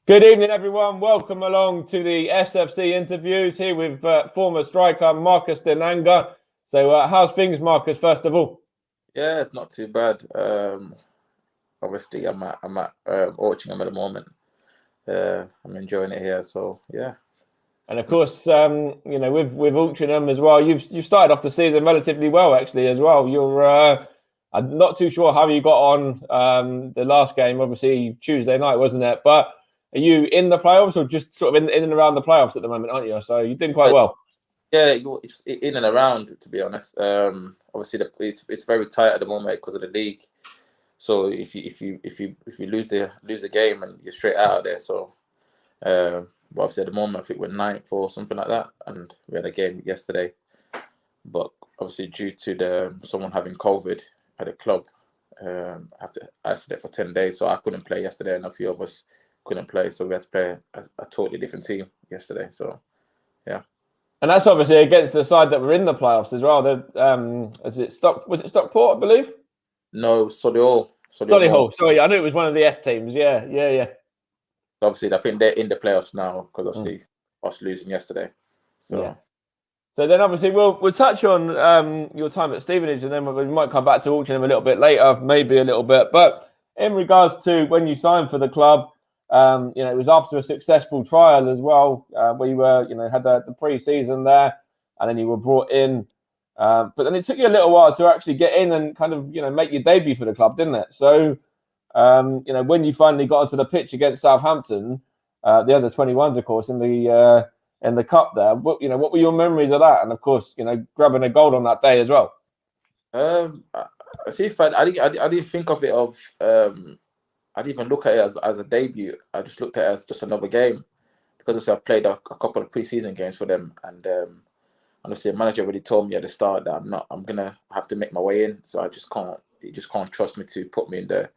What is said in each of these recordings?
Good evening, everyone. Welcome along to the SFC interviews here with former striker Marcus Dinanga. So, how's things, Marcus? First of all, Yeah, it's not too bad. Obviously, I'm at Orchingham at the moment. I'm enjoying it here. So yeah, and of course, with Altrincham as well. You've started off the season relatively well, actually, as well. I'm not too sure how you got on the last game. Obviously, Tuesday night, wasn't it? But are you in the playoffs or just sort of in and around the playoffs at the moment, aren't you? So you're doing quite well. yeah, it's in and around. To be honest, obviously it's very tight at the moment because of the league. So if you lose the game and you're straight out of there. So but obviously at the moment I think we're ninth or something like that, and we had a game yesterday. But obviously due to someone having COVID at the club, I have to isolate for 10 days. So I couldn't play yesterday, and a few of us couldn't play. So we had to play a totally different team yesterday. So yeah. And that's obviously against the side that were in the playoffs as well. Was it Stockport, I believe? No, Solihull. Solihull. Sorry, I knew it was one of the S teams. Yeah. Obviously, I think they're in the playoffs now because obviously us losing yesterday. So. Yeah. So then, obviously, we'll touch on your time at Stevenage, and then we might come back to Altrincham a little bit later, maybe a little bit. But in regards to when you signed for the club, it was after a successful trial as well, where you were, had the pre-season there, and then you were brought in. But then it took you a little while to actually get in and kind of, make your debut for the club, didn't it? So, when you finally got onto the pitch against Southampton, the under 21s, of course, in the cup there, what were your memories of that? And of course, grabbing a goal on that day as well. I see. I didn't think of it I didn't even look at it as a debut. I just looked at it as just another game because I played a couple of pre-season games for them, and honestly, the manager already told me at the start that I'm gonna have to make my way in. So I just can't. He just can't trust me to put me in the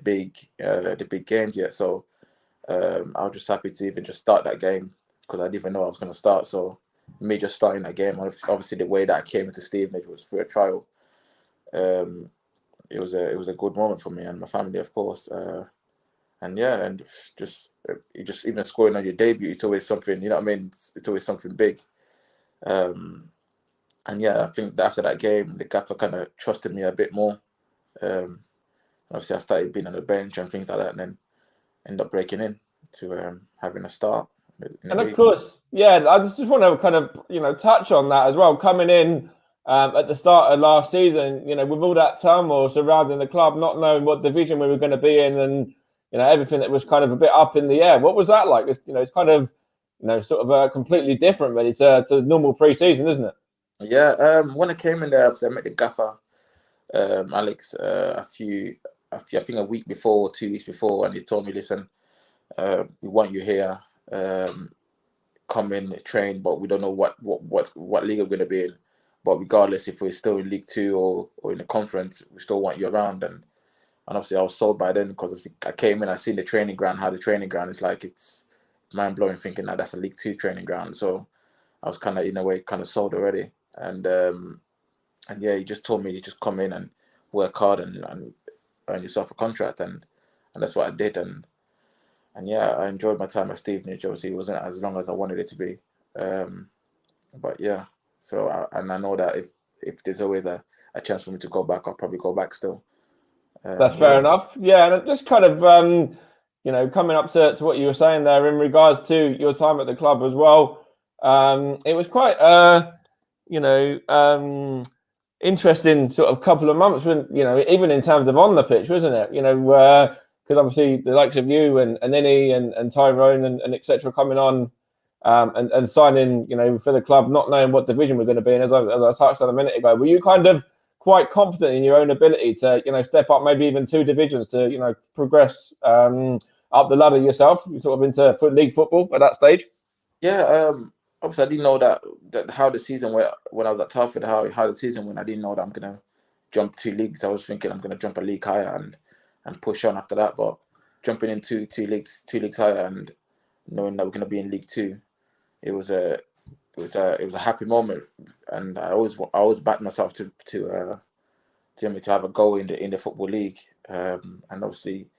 big games yet. So I was just happy to even just start that game because I didn't even know I was gonna start. So me just starting that game, obviously the way that I came into Stevenage was through a trial. It was a good moment for me and my family, of course. And yeah, and just even scoring on your debut, it's always something. You know what I mean? It's always something big. And yeah, I think after that game, the gaffer kind of trusted me a bit more. Obviously, I started being on the bench and things like that, and then end up breaking in to having a start. And of course, yeah, I just want to kind of touch on that as well. Coming in at the start of last season, with all that turmoil surrounding the club, not knowing what division we were going to be in, and everything that was kind of a bit up in the air. What was that like? It's kind of sort of completely different, really, to normal pre-season, isn't it? Yeah. When I came in there, obviously I met the gaffer, Alex, I think a week before, 2 weeks before, and he told me, listen, we want you here. Come in, train, but we don't know what league we're going to be in. But regardless, if we're still in League Two or in the conference, we still want you around. And obviously, I was sold by then because I came in, I seen the training ground, how the training ground is like. It's mind blowing thinking that that's a League Two training ground. So I was kind of in a way kind of sold already. And yeah, he just told me you just come in and work hard and earn yourself a contract, and that's what I did. And yeah, I enjoyed my time at Stevenage. Obviously, it wasn't as long as I wanted it to be. But yeah, so I know that if there's always a chance for me to go back, I'll probably go back still. That's fair enough. Yeah, and just kind of, coming up to what you were saying there in regards to your time at the club as well. It was quite, interesting sort of couple of months when, even in terms of on the pitch, wasn't it? Because obviously the likes of you and Innie and Tyrone and etc. coming on and signing, for the club, not knowing what division we're going to be in, as I touched on a minute ago. Were you kind of quite confident in your own ability to, step up maybe even two divisions to, progress up the ladder yourself, sort of into league football at that stage? Yeah. Obviously, I didn't know that how the season went when I was at Telford. How the season went, I didn't know that I'm gonna jump two leagues. I was thinking I'm gonna jump a league higher and push on after that. But jumping in two leagues higher and knowing that we're gonna be in League Two, it was a happy moment, and I always backed myself to have a goal in the football league, and obviously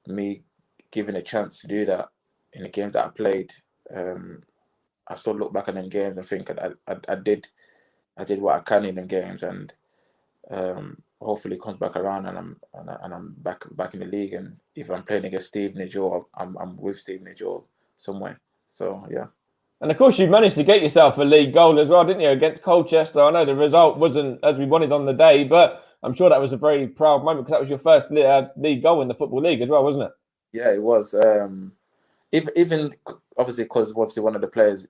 me given a chance to do that, in the games that I played, I still look back on them games and think I did what I can in them games, and hopefully it comes back around and I'm back in the league, and either I'm playing against Stevenage or I'm with Stevenage or somewhere. So yeah. And of course, you managed to get yourself a league goal as well, didn't you, against Colchester? I know the result wasn't as we wanted on the day, but I'm sure that was a very proud moment because that was your first league goal in the Football League as well, wasn't it? Yeah, it was. Even obviously because one of the players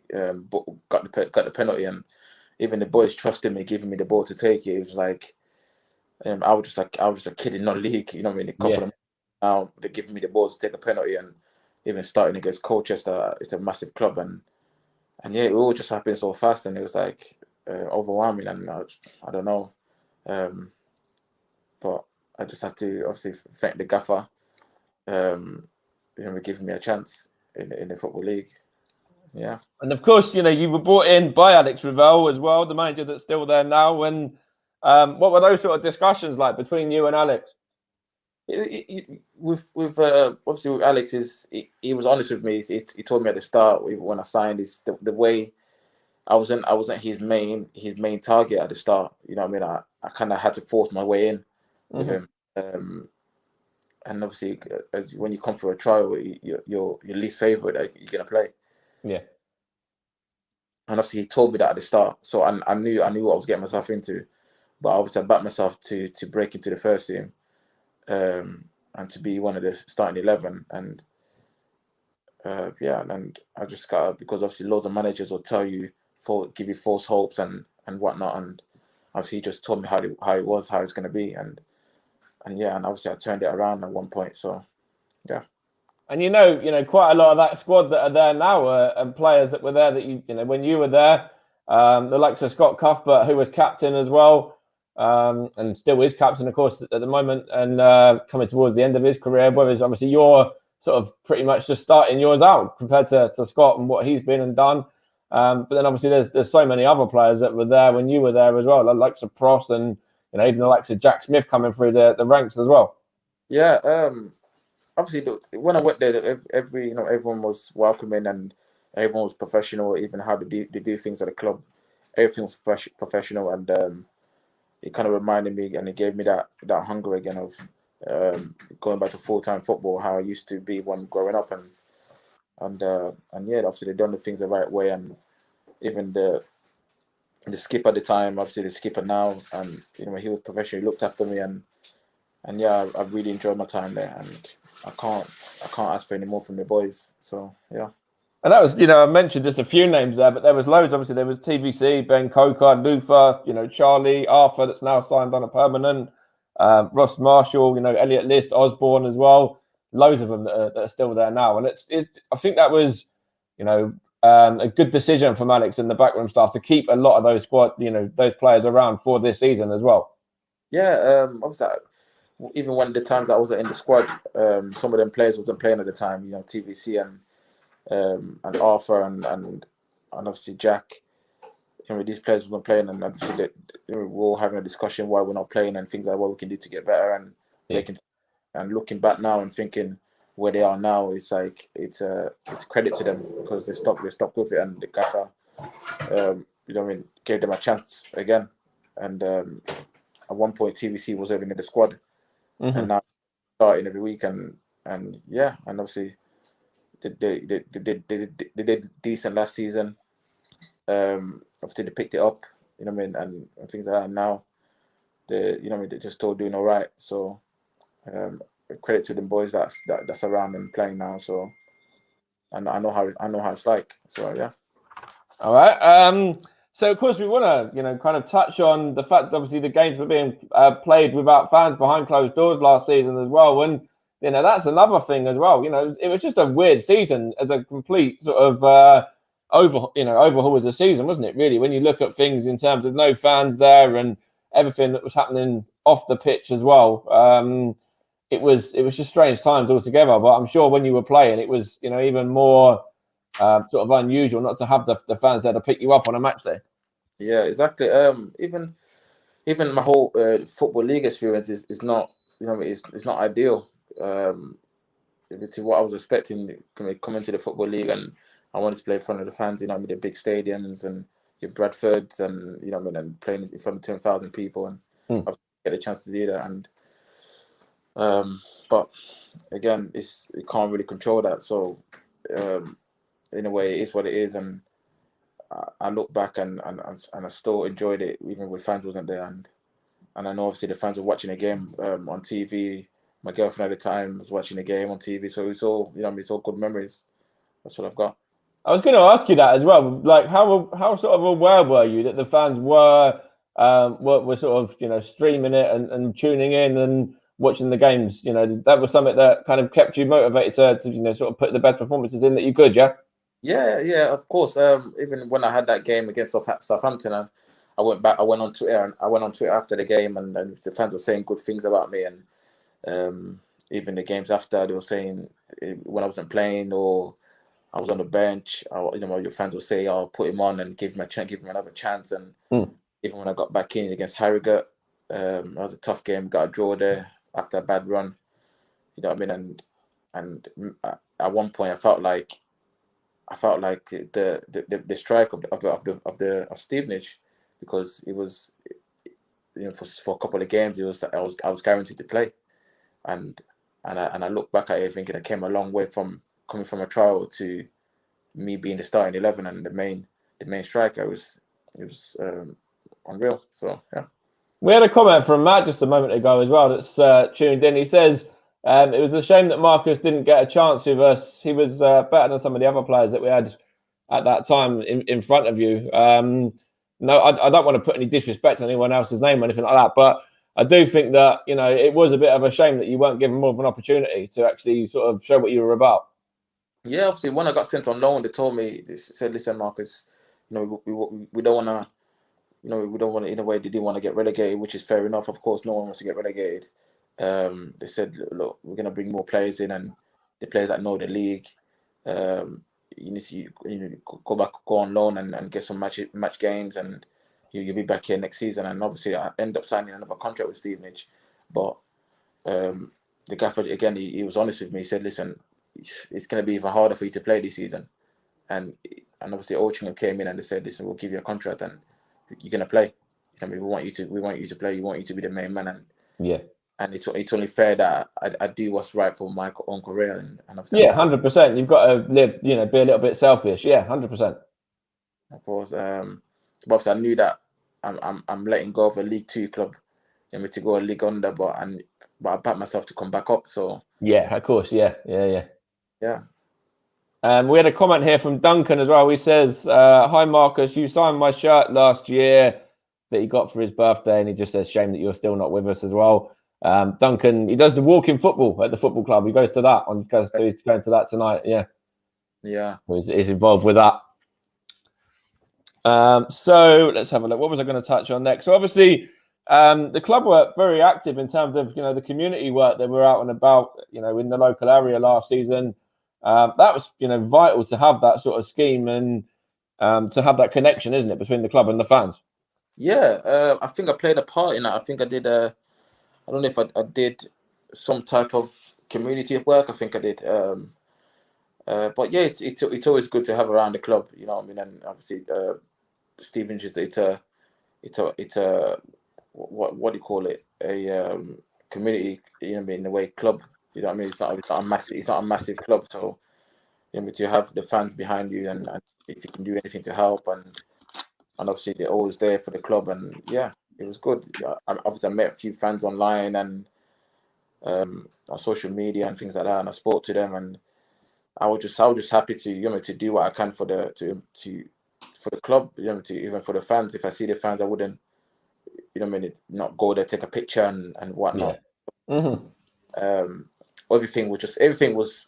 got the penalty, and even the boys trusted me, giving me the ball to take it. It was like I was just a kid in non-league, you know what I mean? A couple of now they're giving me the balls to take a penalty, and even starting against Colchester, it's a massive club, and yeah, it all just happened so fast, and it was like overwhelming, and I don't know, but I just had to obviously thank the gaffer, giving me a chance in the Football League. Yeah. And of course, you were brought in by Alex Ravel as well, the manager that's still there now. And what were those sort of discussions like between you and Alex? With obviously with Alex, he was honest with me. He told me at the start when I signed, is the way I wasn't his main target at the start. You know what I mean? I kind of had to force my way in with him. And obviously, when you come for a trial, you're your least favorite that you're gonna play. Yeah. And obviously, he told me that at the start, so I knew what I was getting myself into. But obviously, I backed myself to break into the first team, and to be one of the starting 11. And and I just got, because obviously loads of managers will tell you, give you false hopes and whatnot. And obviously, he just told me how it was, how it's gonna be, and obviously I turned it around at one point. So yeah. And quite a lot of that squad that are there now and players that were there that when you were there, the likes of Scott Cuthbert, who was captain as well, and still is captain, of course, at the moment, and coming towards the end of his career. Whereas obviously you're sort of pretty much just starting yours out compared to Scott and what he's been and done. But then obviously there's so many other players that were there when you were there as well, the likes of Pross and even the likes of Jack Smith coming through the ranks as well. Yeah. Obviously, when I went there, everyone was welcoming and everyone was professional. Even how they do things at the club, everything was professional, and it kind of reminded me, and it gave me that hunger again of going back to full-time football, how I used to be when growing up, and yeah, obviously they've done the things the right way, and even the skipper at the time, obviously the skipper now, and he was professional, he looked after me, and yeah, I really enjoyed my time there, and I can't ask for any more from the boys. So yeah. And that was, I mentioned just a few names there, but there was loads. Obviously, there was TVC, Ben Coker, Luther, Charlie, Arthur, that's now signed on a permanent, Ross Marshall, Elliot List, Osborne as well. Loads of them that are still there now, and I think that was, a good decision from Alex and the backroom staff to keep a lot of those those players around for this season as well. Yeah, obviously, even when the times I wasn't in the squad, some of them players wasn't playing at the time. TVC and Arthur and obviously Jack. These players weren't playing, and obviously we're all having a discussion why we're not playing and things like what we can do to get better. And and looking back now and thinking where they are now, it's like it's a credit to them because they stuck with it, and the gaffer, gave them a chance again. And at one point, TVC was even in the squad, and now starting every week, and yeah, and obviously they did decent last season. Obviously they picked it up, and things like that. And now they're just still doing all right. So credit to them boys that's around and playing now. So and I know how it's like. So yeah. All right. So of course we want to kind of touch on the fact that obviously the games were being played without fans behind closed doors last season as well, and that's another thing as well. It was just a weird season as a complete sort of overhaul as a season, wasn't it? Really, when you look at things in terms of no fans there and everything that was happening off the pitch as well. It was just strange times altogether. But I'm sure when you were playing, it was even more sort of unusual not to have the fans there to pick you up on a match day. Yeah, exactly. Even my whole football league experience is not it's not ideal. to what I was expecting coming to the Football League, and I wanted to play in front of the fans, the big stadiums and your Bradfords, and and playing in front of 10,000 people, and I get a chance to do that. And but again, you can't really control that. So in a way, it is what it is, and I look back and I still enjoyed it, even with fans wasn't there, and I know obviously the fans were watching the game on TV. My girlfriend at the time was watching the game on TV, so it's all it's all good memories. That's what I've got. I was going to ask you that as well. Like, how sort of aware were you that the fans were sort of streaming it and tuning in and watching the games? That was something that kind of kept you motivated to sort of put the best performances in that you could. Yeah. Yeah, of course. Even when I had that game against Southampton, I went back. I went on Twitter after the game, and the fans were saying good things about me. And even the games after, they were saying when I wasn't playing or I was on the bench, your fans would say, "I'll put him on and give him another chance." And even when I got back in against Harrogate, it was a tough game. Got a draw there after a bad run. You know what I mean? And at one point, I felt like the strike of Stevenage, because it was for a couple of games I was guaranteed to play, and I look back at it thinking I came a long way from coming from a trial to me being the starting 11 and the main striker. It was unreal. So yeah. We had a comment from Matt just a moment ago as well that's tuned in. He says it was a shame that Marcus didn't get a chance with us. He was better than some of the other players that we had at that time in front of you. No, I don't want to put any disrespect on anyone else's name or anything like that, but I do think that it was a bit of a shame that you weren't given more of an opportunity to actually sort of show what you were about. Yeah, obviously, when I got sent on loan, they said, "Listen, Marcus, we don't want to." We don't want to, in a way, they didn't want to get relegated, which is fair enough. Of course, no one wants to get relegated. They said, look, we're going to bring more players in, and the players that know the league, you need to go on loan and get some match games, and you'll be back here next season. And obviously, I end up signing another contract with Stevenage. But the gaffer, again, he was honest with me. He said, listen, it's going to be even harder for you to play this season. And obviously, Altrincham came in and they said, listen, we'll give you a contract and you're gonna play. We want you to play. We want you to be the main man, and it's only fair that I do what's right for my own career. And obviously, 100%. You've got to live, be a little bit selfish. 100%. Of course, but obviously I knew that I'm letting go of a League Two club, to go a league under, but I backed myself to come back up. So of course, yeah. We had a comment here from Duncan as well. He says, "Hi Marcus, you signed my shirt last year that he got for his birthday," and he just says, "Shame that you're still not with us as well." Duncan, he does the walking football at the football club. He goes to that. He's going to that tonight. Yeah. He's involved with that. So let's have a look. What was I going to touch on next? So obviously, the club were very active in terms of the community work that were out and about in the local area last season. That was vital to have that sort of scheme and to have that connection, isn't it, between the club and the fans? Yeah, I think I played a part in that. I think I did. I don't know if I did some type of community work. I think I did. But yeah, it's always good to have around the club. You know what I mean? And obviously, Stevenage is it's a what do you call it? A community. In a way, club. You know what I mean? It's not a massive club, so to have the fans behind you, and if you can do anything to help, and obviously they're always there for the club, and yeah, it was good. Obviously I met a few fans online and on social media and things like that, and I spoke to them, and I was just happy to to do what I can for the for the club, to even for the fans. If I see the fans, I wouldn't not go there, take a picture and whatnot. Everything was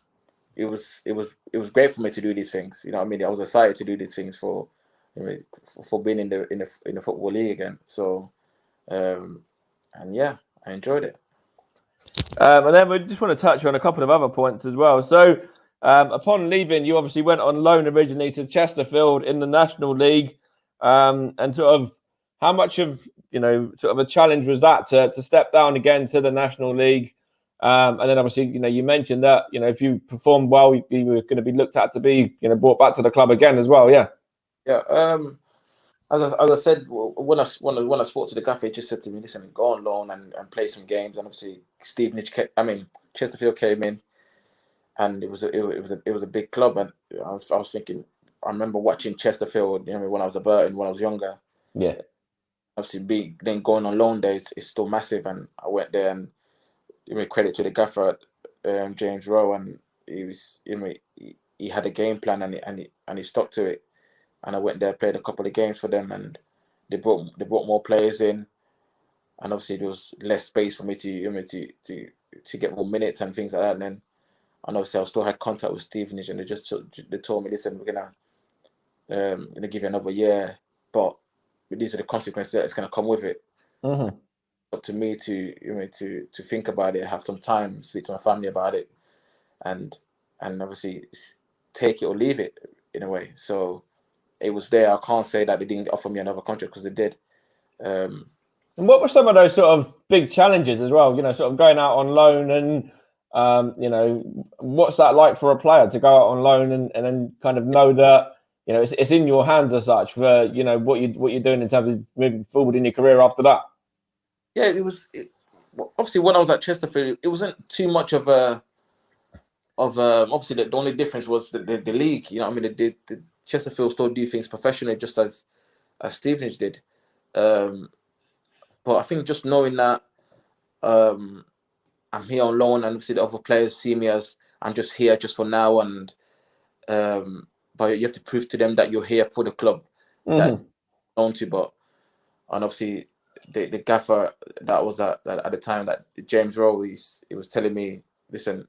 it was great for me to do these things. You know what I mean? I was excited to do these things for being in the Football League again. So and yeah, I enjoyed it. And then we just want to touch on a couple of other points as well. So upon leaving, you obviously went on loan originally to Chesterfield in the National League, and sort of how much of sort of a challenge was that to step down again to the National League? And then obviously, you mentioned that, if you performed well, you were going to be looked at to be, brought back to the club again as well. Yeah. Yeah. As I said, when I spoke to the gaffer, he just said to me, "Listen, go on loan and play some games." And obviously, Chesterfield came in, and it was a big club, and I was thinking, I remember watching Chesterfield, when I was a Burton, when I was younger. Yeah. Obviously, then going on loan there is still massive, and I went there, and credit to the gaffer, James Rowe, and he was, he had a game plan, and he stuck to it. And I went there, played a couple of games for them, and they brought more players in, and obviously there was less space for me to get more minutes and things like that. And obviously I still had contact with Stevenage, and they told me, "Listen, we're gonna give you another year, but these are the consequences that's gonna come with it." Mm-hmm. Up to me to think about it, have some time, speak to my family about it, and obviously take it or leave it in a way. So it was there. I can't say that they didn't offer me another contract, because they did. And what were some of those sort of big challenges as well? Sort of going out on loan, and what's that like for a player to go out on loan and then kind of know that it's in your hands as such for what you're doing in terms of moving forward in your career after that. Yeah, it was. Obviously, when I was at Chesterfield, it wasn't too much of obviously the only difference was the league. The Chesterfield still do things professionally, just as Stevenage did. But I think just knowing that I'm here on loan, and obviously the other players see me as I'm just here just for now, and but you have to prove to them that you're here for the club that you're on to. And obviously the gaffer that was at the time, that James Rowe, he was telling me, "Listen,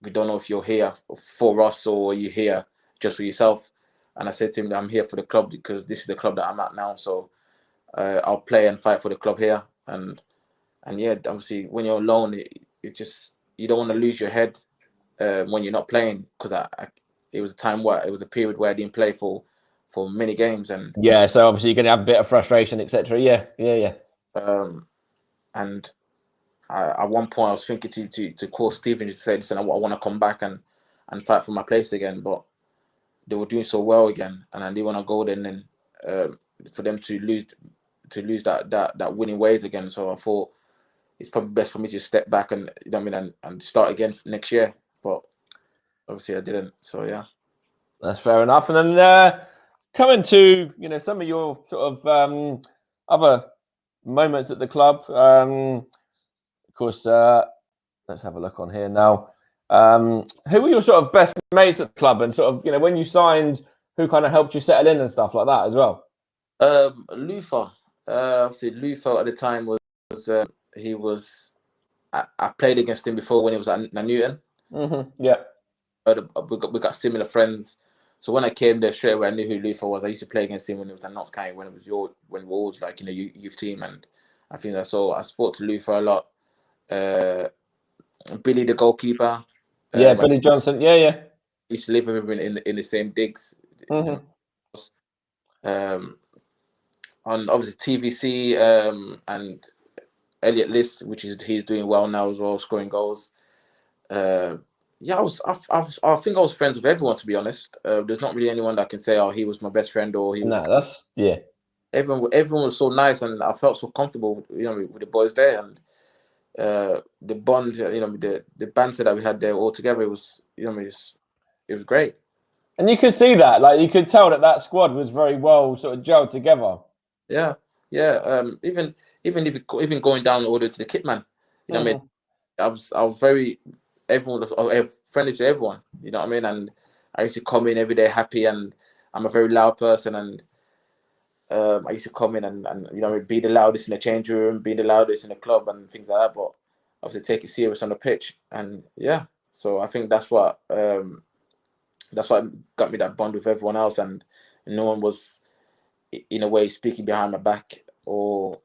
we don't know if you're here for us or you're here just for yourself." And I said to him that I'm here for the club, because this is the club that I'm at now. So I'll play and fight for the club here. And yeah, obviously when you're alone, it just, you don't want to lose your head when you're not playing, because it was a period where I didn't play for many games, and yeah, so obviously you're going to have a bit of frustration, etc. Yeah. And at one point I was thinking to call Stephen to say, "Listen, I want to come back and fight for my place again," but they were doing so well again, and I didn't want to go there, and then for them to lose that winning ways again. So I thought it's probably best for me to step back and and start again next year. But obviously I didn't. So yeah, that's fair enough. And then coming to some of your sort of other moments at the club. Of course, let's have a look on here now. Who were your sort of best mates at the club, and sort of when you signed, who kind of helped you settle in and stuff like that as well? Luther. Obviously Luther at the time was he was. I played against him before when he was at Newton. Mm-hmm. Yeah. We got similar friends. So when I came there, straight away I knew who Luther was. I used to play against him when it was at Notts County, when we were always like youth team, and I think that's all. I spoke to Luther a lot. Billy, the goalkeeper. Yeah, Billy Johnson. Yeah. I used to live with him in the same digs. Mm-hmm. On obviously TVC and Elliot List, he's doing well now as well, scoring goals. Yeah, I think I was friends with everyone, to be honest. There's not really anyone that can say, "Oh, he was my best friend," or he was. No, that's yeah. Everyone was so nice, and I felt so comfortable, with the boys there, and the bond, the banter that we had there all together, it was great. And you could see that, like you could tell that squad was very well sort of gelled together. Yeah. Even going down all the way to the kit man, what I mean. I was very friendly to everyone, what I mean, and I used to come in every day happy, and I'm a very loud person, and I used to come in and be the loudest in the change room, be the loudest in the club, and things like that. But obviously take it serious on the pitch, and yeah. So I think that's what got me that bond with everyone else, and no one was in a way speaking behind my back or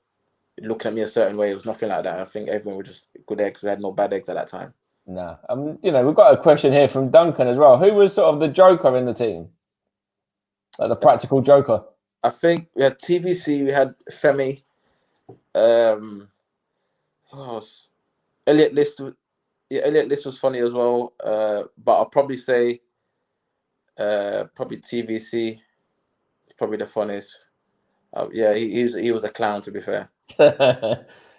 looking at me a certain way. It was nothing like that. I think everyone was just good eggs. We had no bad eggs at that time. No. We've got a question here from Duncan as well. Who was sort of the joker in the team? Like the practical joker? I think we had TVC, we had Femi, who else? Elliot List Yeah, Elliot List was funny as well. But I'll probably say probably TVC is probably the funniest. Yeah, he was a clown, to be fair.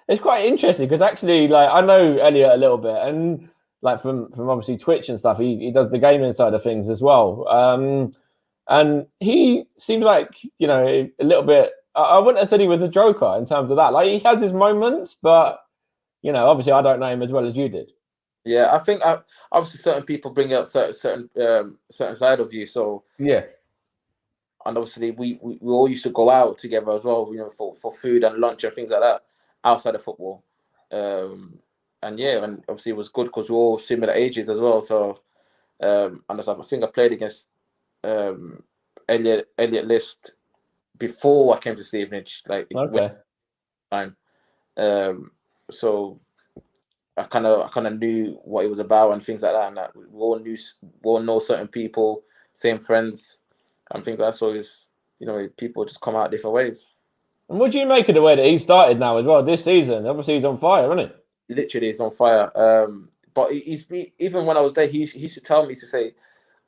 It's quite interesting because actually, like, I know Elliot a little bit, and like from obviously Twitch and stuff, he does the gaming side of things as well. And he seems like, you know, a little bit. I wouldn't have said he was a joker in terms of that. Like, he has his moments, but you know, obviously, I don't know him as well as you did. Yeah, I think obviously certain people bring out certain side of you. So, Yeah. and obviously we all used to go out together as well, you know, for food and lunch and things like that outside of football. And yeah, and obviously it was good because we're all similar ages as well. So, and I think I played against Elliot List before I came to Stevenage, like Okay. time. So I kind of knew what it was about and things like that, and that we all know certain people, same friends, and things like that. So it's, you know, people just come out different ways. And what do you make of the way that he started now as well this season? Obviously, he's on fire, isn't Literally, he's on fire. But even when I was there, he used to tell me to say,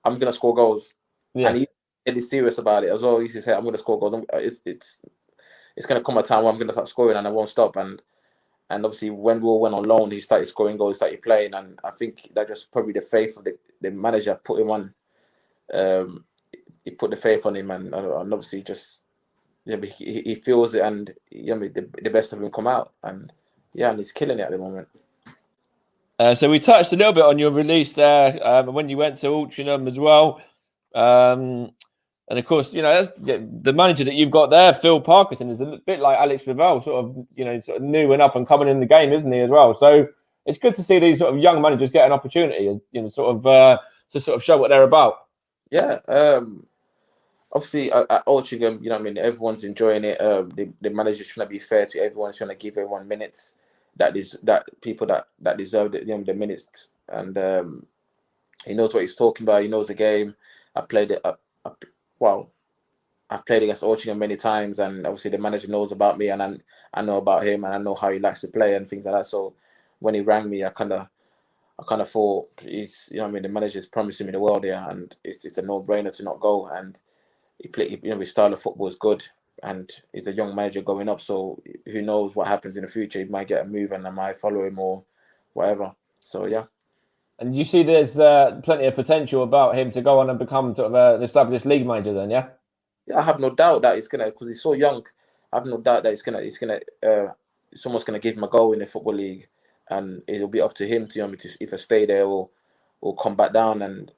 "I'm gonna score goals," he? and Yeah. he's serious about it as well. He used to say, "I'm gonna score goals. It's gonna come a time where I'm gonna start scoring and I won't stop." And obviously, when we all went on loan, he started scoring goals, started playing, and I think that just probably the faith of the manager put him on. He put the faith on him, and obviously just, yeah, he feels it, and yeah, the best of him come out, and yeah, and he's killing it at the moment. So we touched a little bit on your release there when you went to Altrincham as well. And of course, you know, that's, the manager that you've got there, Phil Parkinson, is a bit like Alex Ravel, sort of, you know, sort of new and up and coming in the game, isn't he, as well? So it's good to see these sort of young managers get an opportunity, you know, sort of to sort of show what they're about. Yeah, obviously at Altrincham, you know what I mean, everyone's enjoying it. The manager's trying to be fair to everyone, trying to give everyone minutes that people that deserve the, you know, the minutes, and he knows what he's talking about. He knows the game. I played it. Well, I've played against Altrincham many times, and obviously the manager knows about me, and I know about him, and I know how he likes to play and things like that. So when he rang me, I kind of thought, he's, you know what I mean, the manager's promising me the world here, and it's a no-brainer to not go. And he played, you know, his style of football is good, and he's a young manager going up. So who knows what happens in the future? He might get a move, and I might follow him or whatever. So yeah. And you see there's plenty of potential about him to go on and become sort of an established league manager then, yeah? Yeah, I have no doubt that it's gonna, because he's so young. I have no doubt that someone's gonna give him a go in the football league, and it'll be up to him to, you know, to either stay there or come back down, and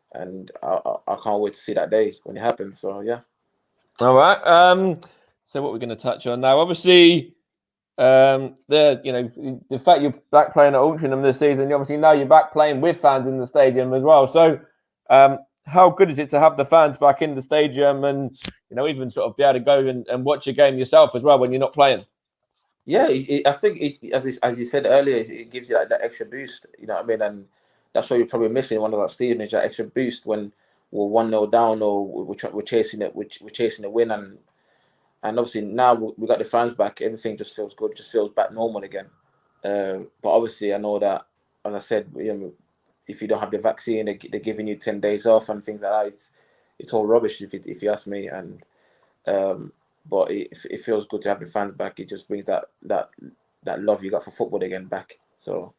I can't wait to see that day when it happens. So yeah. All right. So what we're going to touch on now, obviously, you know, the fact you're back playing at Altrincham this season, obviously now you're back playing with fans in the stadium as well. So, how good is it to have the fans back in the stadium, and you know, even sort of be able to go and watch a game yourself as well when you're not playing? Yeah, I think as you said earlier, it gives you like that extra boost. You know what I mean? And that's what you're probably missing. One of that Stevenage, that extra boost when we're 1-0 down, or we're chasing it, we're chasing the win, and obviously now we got the fans back. Everything just feels good, just feels back normal again. But obviously, I know that, as I said, you know, if you don't have the vaccine, they're giving you 10 days off and things like that. It's all rubbish if you ask me. And but it feels good to have the fans back. It just brings that love you got for football again back. So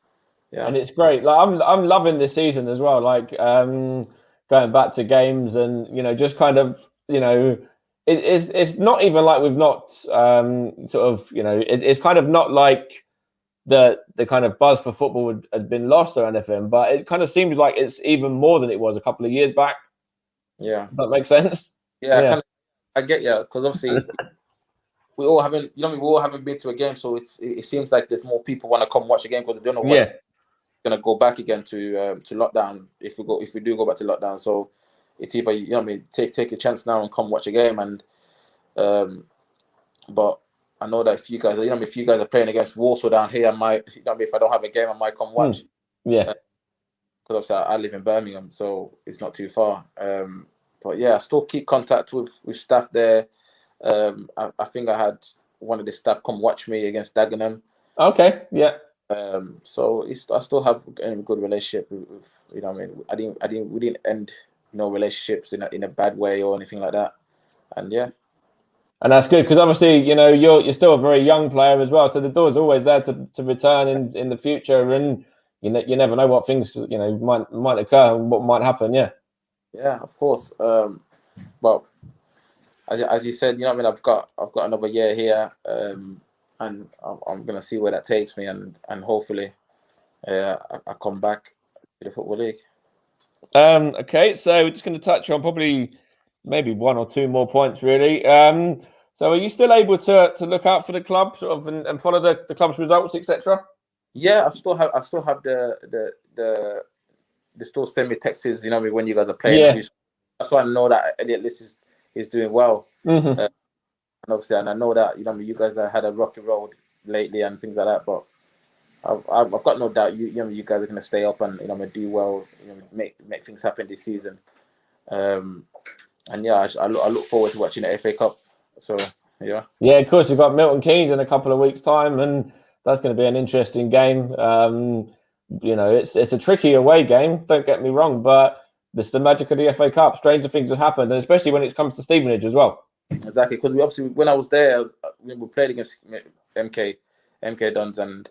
yeah. And it's great. Like I'm loving this season as well. Like going back to games, and you know, just kind of, you know, it's not even like we've not sort of, you know, it's kind of not like the kind of buzz for football had been lost or anything, but it kind of seems like it's even more than it was a couple of years back. Yeah. Does that make sense? Yeah. I get you, because obviously we all haven't, you know, we all haven't been to a game, so it seems like there's more people want to come watch the game because they don't know when Yeah. it's gonna go back again to lockdown, if we do go back to lockdown. So it's either, you know what I mean, take a chance now and come watch a game. And but I know that if you guys, you know, if you guys are playing against Warsaw down here, I might, you know, if I don't have a game, I might come watch. Yeah. Because obviously I live in Birmingham, so it's not too far. But yeah, I still keep contact with staff there. I think I had one of the staff come watch me against Dagenham. Okay. Yeah. So I still have a good relationship with I mean, we didn't end relationships in a bad way or anything like that. And yeah. And that's good because obviously, you're still a very young player as well, so the door's always there to return in the future, and you never know what things might occur and what might happen. Yeah. Yeah, of course. But as you said, I mean, I've got another year here, and I'm gonna see where that takes me, and hopefully, I come back to the football league. Okay, so we're just going to touch on probably maybe one or two more points, really. So are you still able to look out for the club, sort of, and follow the club's results, etc.? Yeah, I still have the still send me texts. When you guys are playing, Yeah. that's why I know that Elliot List is doing well. Mm-hmm. And obviously, and I know that you guys have had a rocky road lately and things like that, but I've got no doubt you guys are going to stay up and do well, make things happen this season. And yeah, I look forward to watching the FA Cup. So yeah. Yeah, of course, you've got Milton Keynes in a couple of weeks' time, and that's going to be an interesting game. It's a tricky away game. Don't get me wrong, but this is the magic of the FA Cup. Stranger things have happened, and especially when it comes to Stevenage as well. Exactly, because we obviously when I was there, we played against MK Dons, and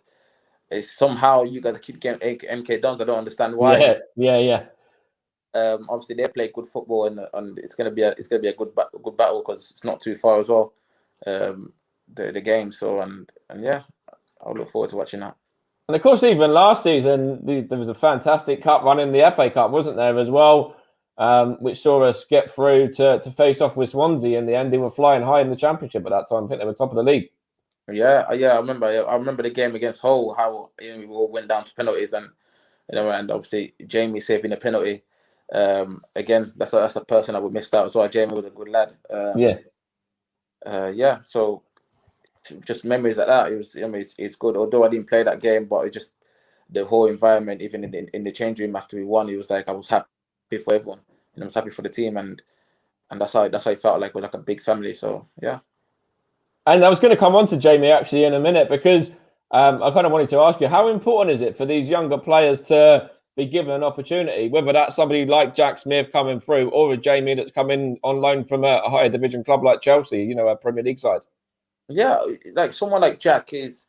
it's somehow you guys keep getting MK Dons. I don't understand why. Yeah. Obviously they play good football, and it's gonna be a good battle because it's not too far as well. The game, so and yeah, I'll look forward to watching that. And of course, even last season, there was a fantastic cup run in the FA Cup, wasn't there, as well, which saw us get through to face off with Swansea in the end. They were flying high in the Championship at that time. I think they were top of the league. Yeah. I remember the game against Hull, how we all went down to penalties, and and obviously Jamie saving the penalty. Again, that's a person that we missed out as well. Jamie was a good lad. Yeah. So just memories like that. It was, it's good. Although I didn't play that game, but it just the whole environment, even in the change room after we won, it was like I was happy for everyone. I was happy for the team, and that's how it felt like. It was like a big family. So yeah. And I was going to come on to Jamie actually in a minute because I kind of wanted to ask you, how important is it for these younger players to be given an opportunity, whether that's somebody like Jack Smith coming through or a Jamie that's coming on loan from a higher division club like Chelsea, a Premier League side? Yeah, like someone like Jack is.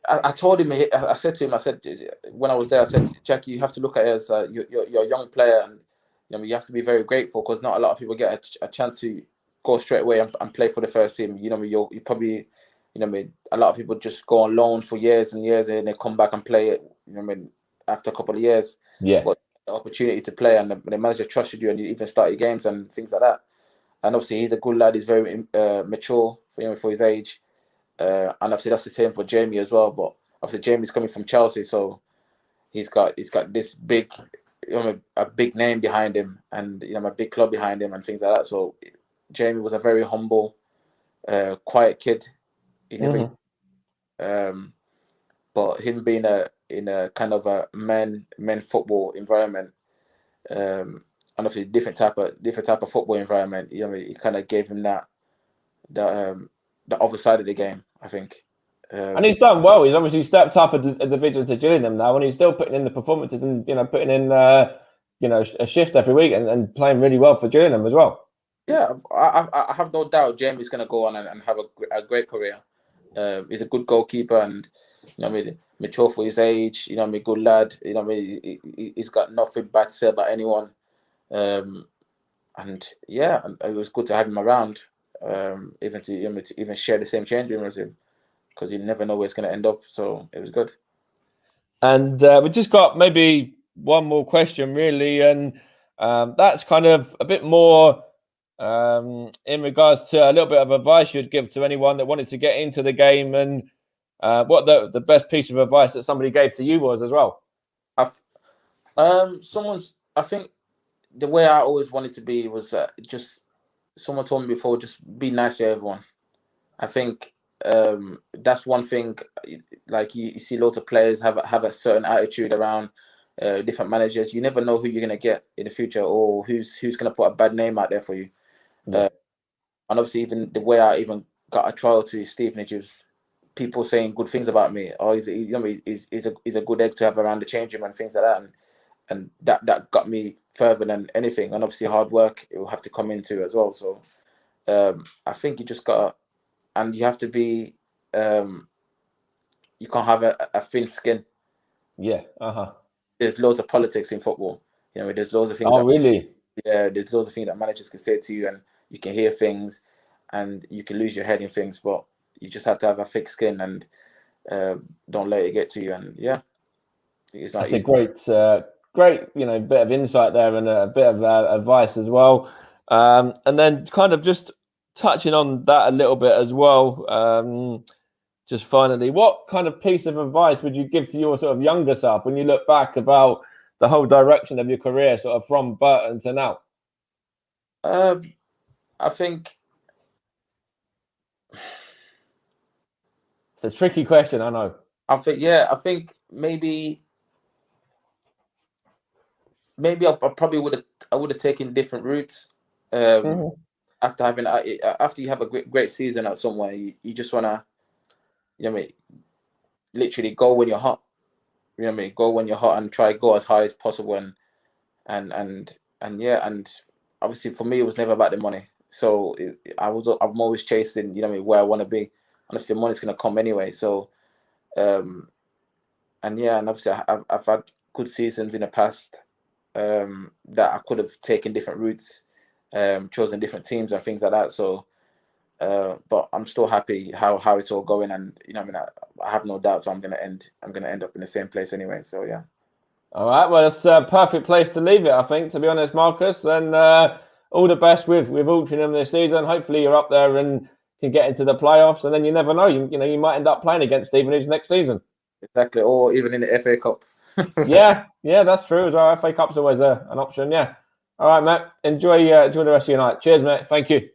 I told him. I said to him. I said when I was there. I said, Jack, you have to look at it as you're a young player, and you have to be very grateful because not a lot of people get a chance to go straight away and play for the first team. You probably, a lot of people just go on loan for years and years and they come back and play it. After a couple of years. Yeah. But the opportunity to play and the manager trusted you and you even started games and things like that. And obviously he's a good lad. He's very mature for his age. And obviously that's the same for Jamie as well. But obviously Jamie's coming from Chelsea, so he's got this big, a big name behind him, and a big club behind him, and things like that. So Jamie was a very humble, quiet kid. He never, but him being in a kind of a men football environment, and obviously different type of football environment. It kind of gave him the other side of the game, I think. And he's done well. He's obviously stepped up a division to Gillingham now, and he's still putting in the performances and putting in a shift every week and playing really well for Gillingham as well. Yeah, I have no doubt Jamie's going to go on and have a great career. He's a good goalkeeper and mature for his age. Good lad. He's got nothing bad to say about anyone. And yeah, it was good to have him around. Even to even share the same change room as him, because you never know where it's going to end up. So it was good. And we just got maybe one more question, really, and that's kind of a bit more in regards to a little bit of advice you'd give to anyone that wanted to get into the game, and what the best piece of advice that somebody gave to you was as well. I think the way I always wanted to be was just someone told me before, just be nice to everyone. I think that's one thing. Like you see, lots of players have a certain attitude around different managers. You never know who you're gonna get in the future, or who's gonna put a bad name out there for you. Yeah. And obviously, even the way I even got a trial to Stevenage was people saying good things about me, or he's a good egg to have around the change room and things like that, and that got me further than anything. And obviously hard work, it will have to come into as well. So I think you just gotta, and you have to be, you can't have a thin skin. Yeah. There's loads of politics in football. There's loads of things. Oh, really? Yeah, there's loads of things that managers can say to you, and you can hear things, and you can lose your head in things. But you just have to have a thick skin and don't let it get to you. And yeah, it's not That's easy. a great, bit of insight there and a bit of advice as well. And then kind of just touching on that a little bit as well. Just finally, what kind of piece of advice would you give to your sort of younger self when you look back about the whole direction of your career, sort of from Burton to now? I think it's a tricky question, I know. I think maybe I probably would have taken different routes. After you have a great season at somewhere, you just wanna, literally go when you're hot. Go when you're hot and try to go as high as possible, and obviously for me it was never about the money. So I'm always chasing, where I want to be. Honestly, the money's gonna come anyway. So, and obviously I've had good seasons in the past, that I could have taken different routes, chosen different teams and things like that. So, but I'm still happy how it's all going, and I have no doubts I'm gonna end up in the same place anyway. So yeah. All right, well, it's a perfect place to leave it, I think, to be honest, Marcus. And all the best with Altrincham this season. Hopefully you're up there and can get into the playoffs, and then you never know, you might end up playing against Stevenage next season. Exactly, or even in the FA Cup. yeah, that's true as well. FA Cup's always an option. Yeah. All right, Matt. Enjoy the rest of your night. Cheers, mate. Thank you.